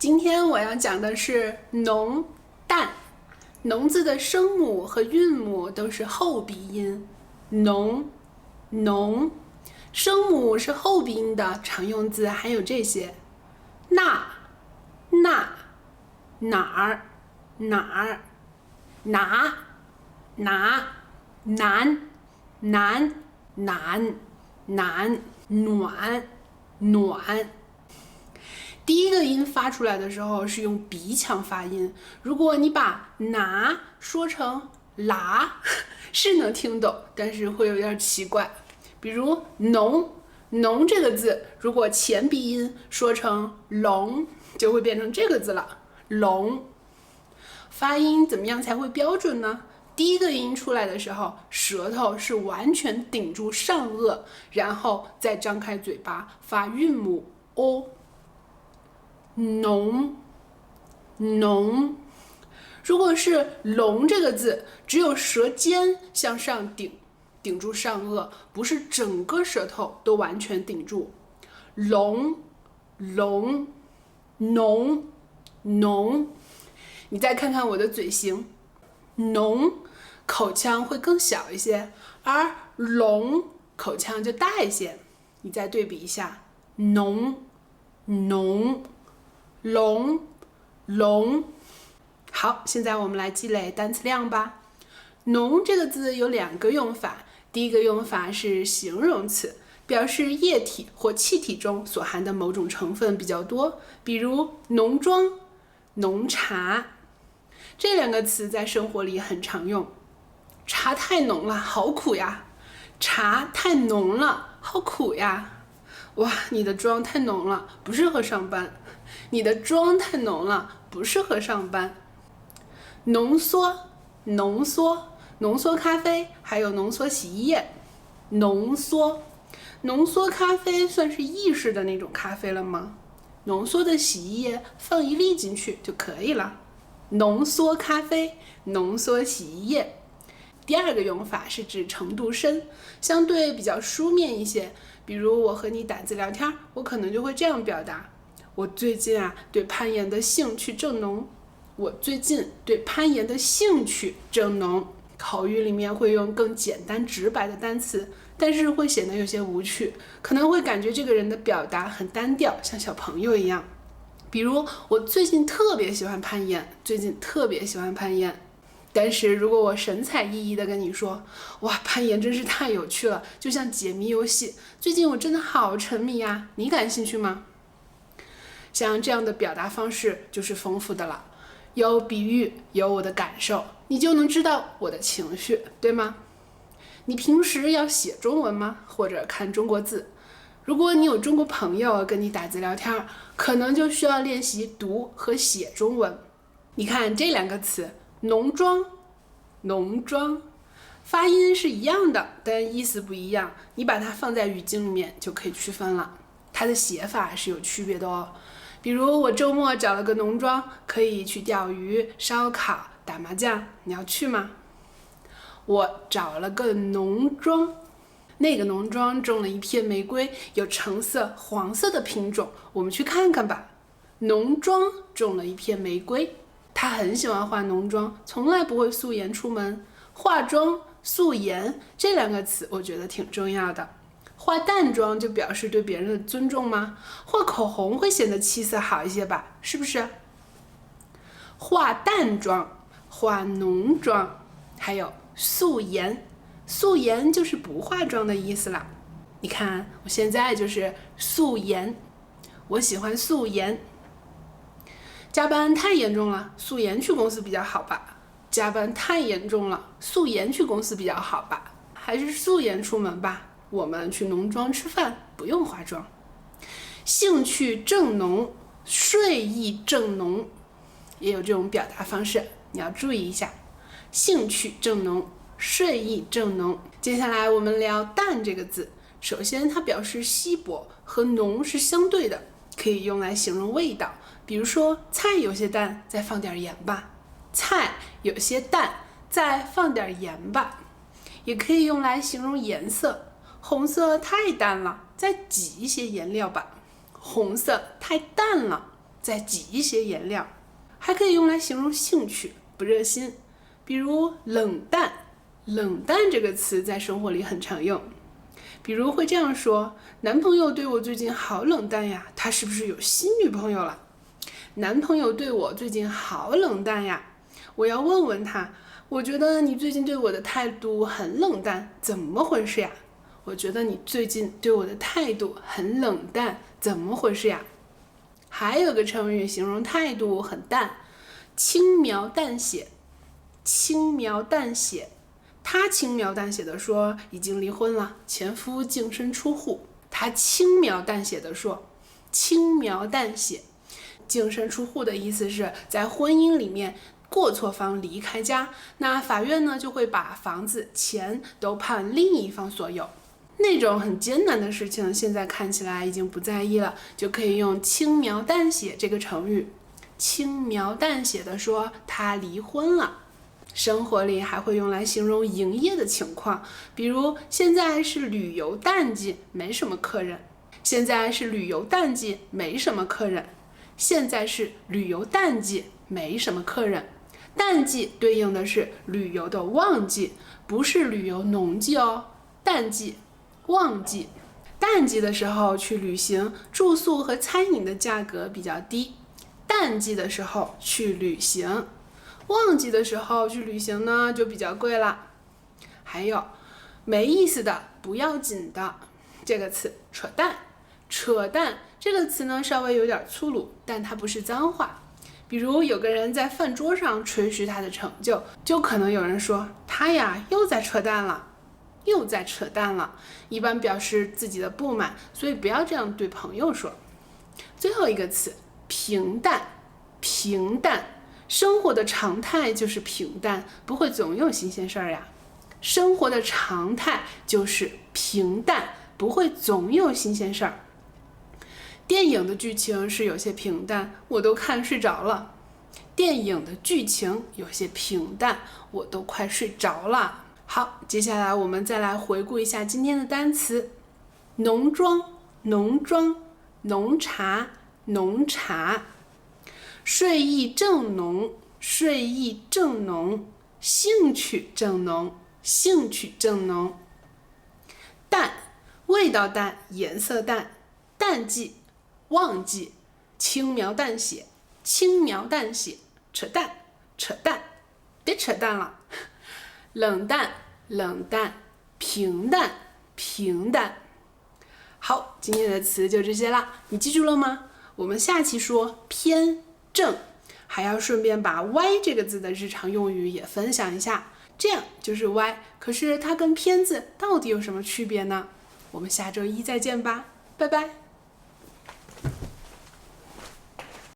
今天我要讲的是浓淡。浓字的声母和韵母都是后鼻音，浓、浓。声母是后鼻音的常用字还有这些：那、那、哪儿、哪儿、拿、拿、难、难、难、难、暖、暖。第一个音发出来的时候是用鼻腔发音，如果你把拿说成啦，是能听懂，但是会有点奇怪。比如浓，浓这个字，如果前鼻音说成聋，就会变成这个字了，聋。发音怎么样才会标准呢？第一个音出来的时候，舌头是完全顶住上颚，然后再张开嘴巴发韵母 o。浓，浓。如果是聋这个字，只有舌尖向上顶住上颚，不是整个舌头都完全顶住。聋，聋，浓，浓。你再看看我的嘴型，浓口腔会更小一些，而聋口腔就大一些。你再对比一下，浓，浓。聋，聋。好，现在我们来积累单词量吧。浓这个字有两个用法，第一个用法是形容词，表示液体或气体中所含的某种成分比较多，比如浓妆、浓茶。这两个词在生活里很常用。茶太浓了，好苦呀。茶太浓了，好苦呀。哇，你的妆太浓了，不适合上班。你的妆太浓了，不适合上班。浓缩、浓缩、浓缩咖啡，还有浓缩洗衣液。浓缩、浓缩咖啡算是意式的那种咖啡了吗？浓缩的洗衣液放1粒进去就可以了。浓缩咖啡、浓缩洗衣液。第二个用法是指程度深，相对比较书面一些。比如我和你打字聊天，我可能就会这样表达：我最近对攀岩的兴趣正浓。我最近对攀岩的兴趣正浓。口语里面会用更简单直白的单词，但是会显得有些无趣，可能会感觉这个人的表达很单调，像小朋友一样。比如我最近特别喜欢攀岩，最近特别喜欢攀岩。但是如果我神采奕奕的跟你说，哇，攀岩真是太有趣了，就像解谜游戏，最近我真的好沉迷呀，你感兴趣吗？像这样的表达方式就是丰富的了，有比喻，有我的感受，你就能知道我的情绪，对吗？你平时要写中文吗？或者看中国字？如果你有中国朋友跟你打字聊天，可能就需要练习读和写中文。你看这两个词，浓妆、浓妆，发音是一样的，但意思不一样。你把它放在语境里面就可以区分了，它的写法是有区别的哦。比如我周末找了个浓妆，可以去钓鱼、烧烤、打麻将，你要去吗？我找了个浓妆，那个浓妆种了一片玫瑰，有橙色、黄色的品种，我们去看看吧。浓妆种了一片玫瑰，他很喜欢化浓妆，从来不会素颜出门。化妆、素颜这两个词我觉得挺重要的。化淡妆就表示对别人的尊重吗？画口红会显得气色好一些吧，是不是？化淡妆、化浓妆，还有素颜。素颜就是不化妆的意思啦。你看我现在就是素颜，我喜欢素颜。加班太严重了，素颜去公司比较好吧。加班太严重了，素颜去公司比较好吧。还是素颜出门吧，我们去浓妆吃饭，不用化妆。兴趣正浓，睡意正浓，也有这种表达方式，你要注意一下。兴趣正浓，睡意正浓。接下来我们聊淡这个字，首先它表示稀薄，和浓是相对的，可以用来形容味道。比如说菜有些淡，再放点盐吧。菜有些淡，再放点盐吧。也可以用来形容颜色，红色太淡了，再挤一些颜料吧。红色太淡了，再挤一些颜料。还可以用来形容兴趣，不热心。比如冷淡，冷淡这个词在生活里很常用。比如会这样说，男朋友对我最近好冷淡呀，他是不是有新女朋友了？男朋友对我最近好冷淡呀，我要问问他，我觉得你最近对我的态度很冷淡，怎么回事呀？我觉得你最近对我的态度很冷淡，怎么回事呀？还有个成语形容态度很淡，轻描淡写。轻描淡写，他轻描淡写的说已经离婚了，前夫净身出户。他轻描淡写的说，轻描淡写，净身出户的意思是在婚姻里面过错方离开家，那法院呢就会把房子、钱都判另一方所有。那种很艰难的事情，现在看起来已经不在意了，就可以用轻描淡写这个成语。轻描淡写的说他离婚了。生活里还会用来形容营业的情况，比如现在是旅游淡季，没什么客人。现在是旅游淡季，没什么客人。现在是旅游淡季，没什么客人。淡季对应的是旅游的旺季，不是旅游浓季哦。淡季旺季，淡季的时候去旅行，住宿和餐饮的价格比较低；淡季的时候去旅行，旺季的时候去旅行呢就比较贵了。还有没意思的、不要紧的这个词，扯淡。扯淡这个词呢稍微有点粗鲁，但它不是脏话。比如有个人在饭桌上吹嘘他的成就，就可能有人说他呀又在扯淡了。又在扯淡了，一般表示自己的不满，所以不要这样对朋友说。最后一个词，平淡。平淡，生活的常态就是平淡，不会总有新鲜事儿呀。生活的常态就是平淡，不会总有新鲜事儿。电影的剧情是有些平淡，我都看睡着了。电影的剧情有些平淡，我都快睡着了。好，接下来我们再来回顾一下今天的单词：浓妆、浓妆、浓茶、浓茶；睡意正浓、睡意正浓；兴趣正浓、兴趣正浓；淡，味道淡，颜色淡；淡季、旺季；轻描淡写、轻描淡写；扯淡、扯淡，别扯淡了；冷淡、冷淡；平淡、平淡。好，今天的词就这些啦，你记住了吗？我们下期说偏正，还要顺便把歪这个字的日常用语也分享一下。这样就是歪，可是它跟偏字到底有什么区别呢？我们下周一再见吧，拜拜。